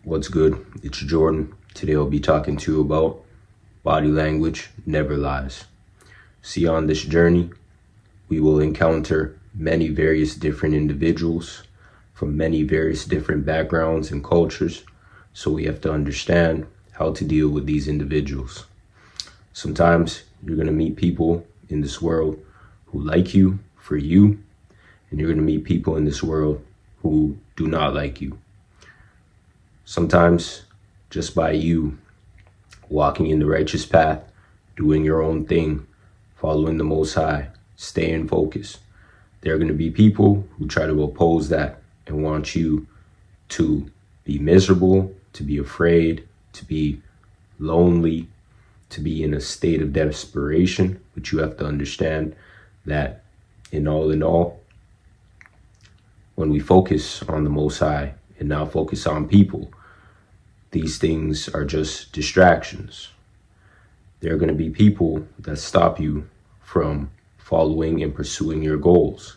What's good? It's Jordan. Today I'll be talking to you about body language never lies. See, on this journey, we will encounter many various different individuals from many various different backgrounds and cultures. So we have to understand how to deal with these individuals. Sometimes you're going to meet people in this world who like you for you, and you're going to meet people in this world who do not like you. Sometimes just by you walking in the righteous path, doing your own thing, following the Most High, staying focused, there are going to be people who try to oppose that and want you to be miserable, to be afraid, to be lonely, to be in a state of desperation. But you have to understand that in all, when we focus on the Most High and not focus on people, these things are just distractions. There are going to be people that stop you from following and pursuing your goals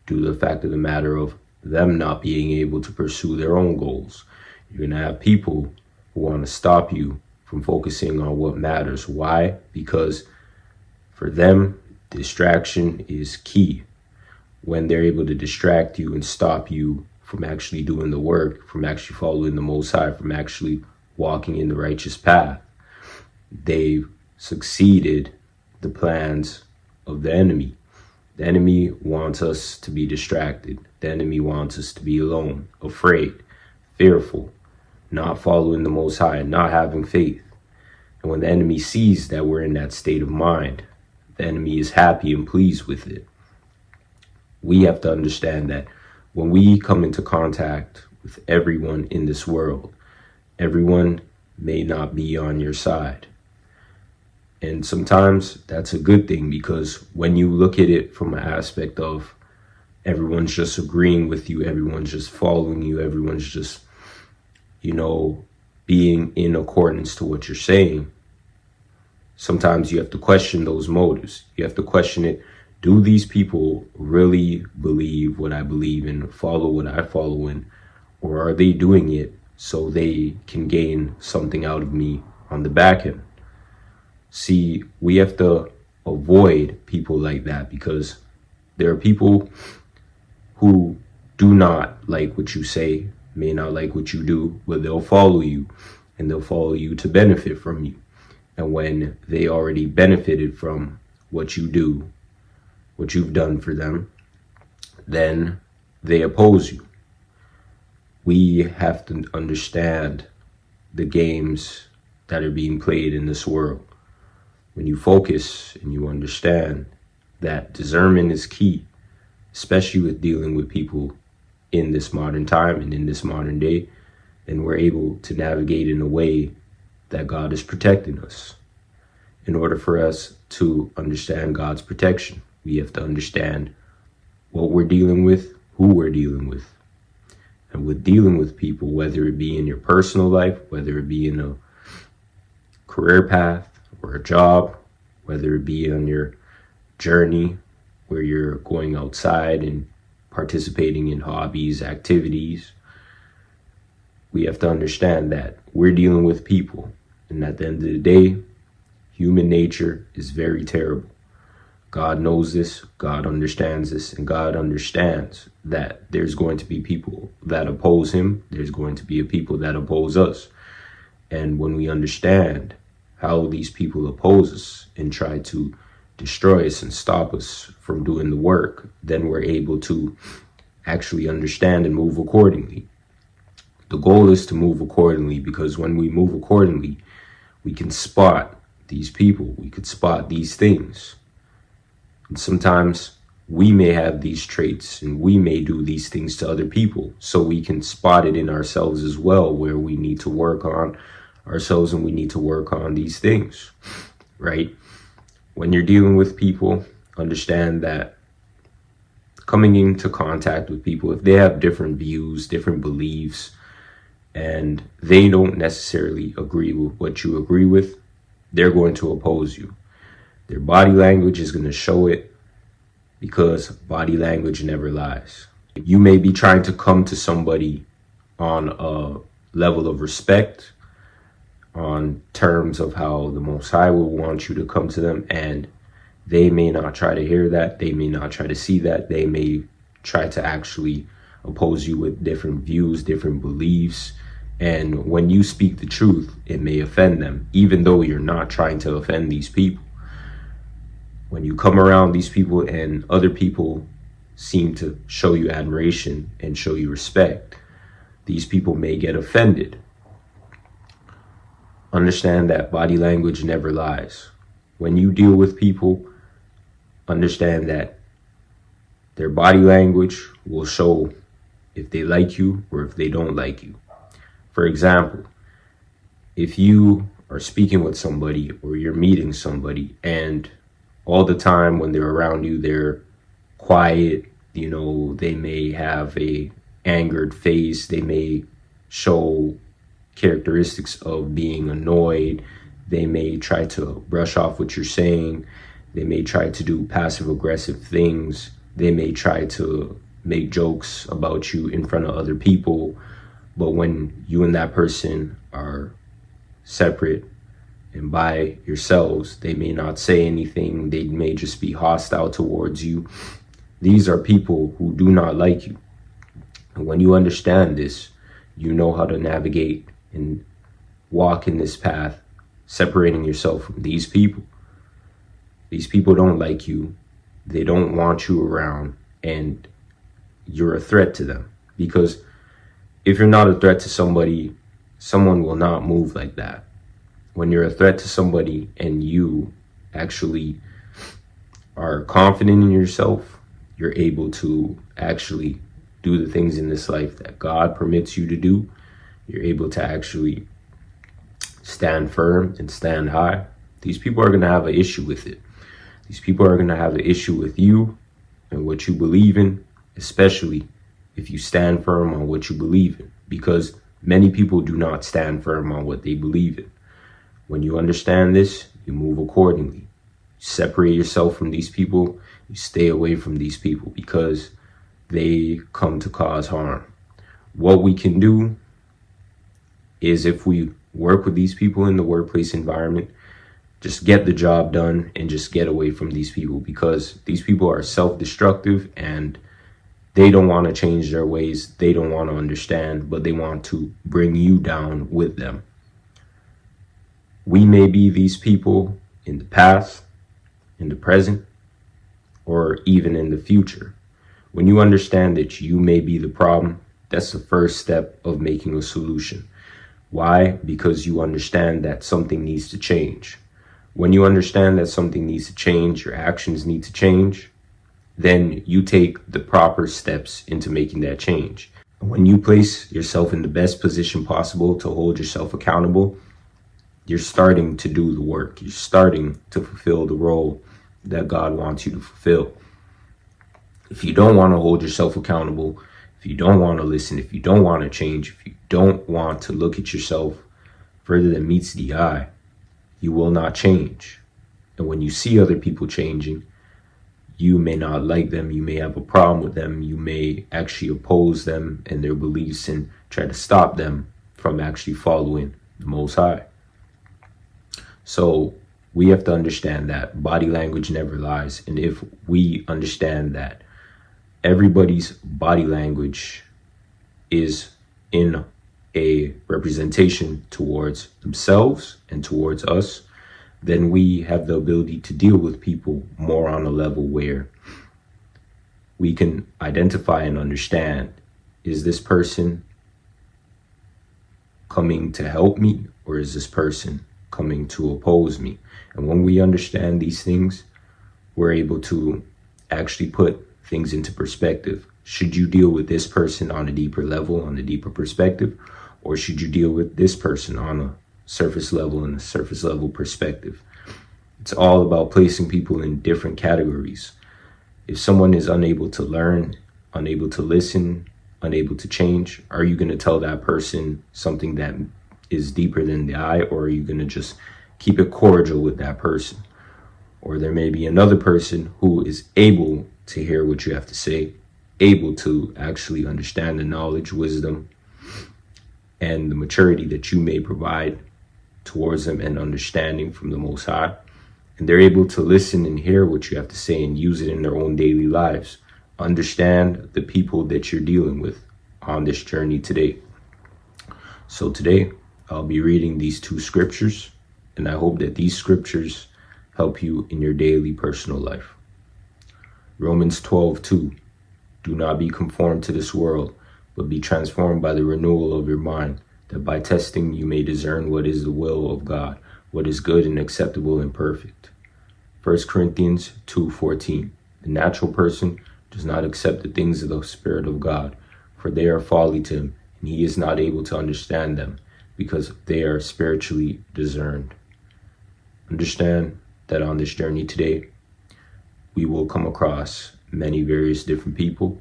due to the fact of the matter of them not being able to pursue their own goals. You're going to have people who want to stop you from focusing on what matters. Why? Because for them, distraction is key. When they're able to distract you and stop you from actually doing the work, from actually following the Most High, from actually walking in the righteous path, they've succeeded the plans of the enemy. The enemy wants us to be distracted. The enemy wants us to be alone, afraid, fearful, not following the Most High, not having faith. And when the enemy sees that we're in that state of mind, the enemy is happy and pleased with it. We have to understand that when we come into contact with everyone in this world, everyone may not be on your side. And sometimes that's a good thing, because when you look at it from an aspect of everyone's just agreeing with you, everyone's just following you, everyone's just, being in accordance to what you're saying, sometimes you have to question those motives. You have to question it. Do these people really believe what I believe in, follow what I follow in, or are they doing it so they can gain something out of me on the back end? See, we have to avoid people like that, because there are people who do not like what you say, may not like what you do, but they'll follow you, and they'll follow you to benefit from you. And when they already benefited from what you do, what you've done for them, then they oppose you. We have to understand the games that are being played in this world. When you focus and you understand that discernment is key, especially with dealing with people in this modern time and in this modern day, then we're able to navigate in a way that God is protecting us. In order for us to understand God's protection, we have to understand what we're dealing with, who we're dealing with. And with dealing with people, whether it be in your personal life, whether it be in a career path or a job, whether it be on your journey where you're going outside and participating in hobbies, activities, we have to understand that we're dealing with people. And at the end of the day, human nature is very terrible. God knows this, God understands this, and God understands that there's going to be people that oppose him. There's going to be people that oppose us. And when we understand how these people oppose us and try to destroy us and stop us from doing the work, then we're able to actually understand and move accordingly. The goal is to move accordingly, because when we move accordingly, we can spot these people, we could spot these things. And sometimes we may have these traits and we may do these things to other people, so we can spot it in ourselves as well, where we need to work on ourselves and we need to work on these things, right? When you're dealing with people, understand that coming into contact with people, if they have different views, different beliefs, and they don't necessarily agree with what you agree with, they're going to oppose you. Their body language is going to show it, because body language never lies. You may be trying to come to somebody on a level of respect, on terms of how the Most High will want you to come to them, and they may not try to hear that. They may not try to see that. They may try to actually oppose you with different views, different beliefs. And when you speak the truth, it may offend them, even though you're not trying to offend these people. When you come around these people and other people seem to show you admiration and show you respect, these people may get offended. Understand that body language never lies. When you deal with people, understand that their body language will show if they like you or if they don't like you. For example, if you are speaking with somebody or you're meeting somebody and all the time when they're around you, they're quiet, they may have a angered face, they may show characteristics of being annoyed, they may try to brush off what you're saying, they may try to do passive aggressive things, they may try to make jokes about you in front of other people. But when you and that person are separate and by yourselves, they may not say anything, they may just be hostile towards you. These are people who do not like you. And when you understand this, you know how to navigate and walk in this path, separating yourself from these people. These people don't like you. They don't want you around, and you're a threat to them. Because if you're not a threat to somebody, someone will not move like that. When you're a threat to somebody and you actually are confident in yourself, you're able to actually do the things in this life that God permits you to do. You're able to actually stand firm and stand high. These people are going to have an issue with it. These people are going to have an issue with you and what you believe in, especially if you stand firm on what you believe in, because many people do not stand firm on what they believe in. When you understand this, you move accordingly. You separate yourself from these people. You stay away from these people because they come to cause harm. What we can do is, if we work with these people in the workplace environment, just get the job done and just get away from these people, because these people are self-destructive and they don't want to change their ways. They don't want to understand, but they want to bring you down with them. We may be these people in the past, in the present, or even in the future. When you understand that you may be the problem, that's the first step of making a solution. Why? Because you understand that something needs to change. When you understand that something needs to change, your actions need to change, then you take the proper steps into making that change. When you place yourself in the best position possible to hold yourself accountable, you're starting to do the work. You're starting to fulfill the role that God wants you to fulfill. If you don't want to hold yourself accountable, if you don't want to listen, if you don't want to change, if you don't want to look at yourself further than meets the eye, you will not change. And when you see other people changing, you may not like them, you may have a problem with them, you may actually oppose them and their beliefs and try to stop them from actually following the Most High. So we have to understand that body language never lies. And if we understand that everybody's body language is in a representation towards themselves and towards us, then we have the ability to deal with people more on a level where we can identify and understand, is this person coming to help me, or is this person coming to oppose me? And when we understand these things, we're able to actually put things into perspective. Should you deal with this person on a deeper level, on a deeper perspective, or should you deal with this person on a surface level and a surface level perspective? It's all about placing people in different categories. If someone is unable to learn, unable to listen, unable to change, are you going to tell that person something that is deeper than the eye, or are you going to just keep it cordial with that person? Or there may be another person who is able to hear what you have to say, able to actually understand the knowledge, wisdom, and the maturity that you may provide towards them and understanding from the Most High. And they're able to listen and hear what you have to say and use it in their own daily lives. Understand the people that you're dealing with on this journey today. So today, I'll be reading these 2 scriptures, and I hope that these scriptures help you in your daily personal life. Romans 12:2. Do not be conformed to this world, but be transformed by the renewal of your mind, that by testing you may discern what is the will of God, what is good and acceptable and perfect. 1 Corinthians 2:14. The natural person does not accept the things of the Spirit of God, for they are folly to him, and he is not able to understand them, because they are spiritually discerned. Understand that on this journey today, we will come across many various different people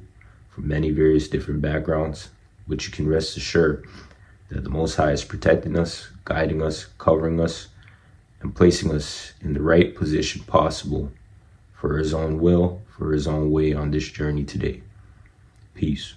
from many various different backgrounds, but you can rest assured that the Most High is protecting us, guiding us, covering us, and placing us in the right position possible for his own will, for his own way on this journey today. Peace.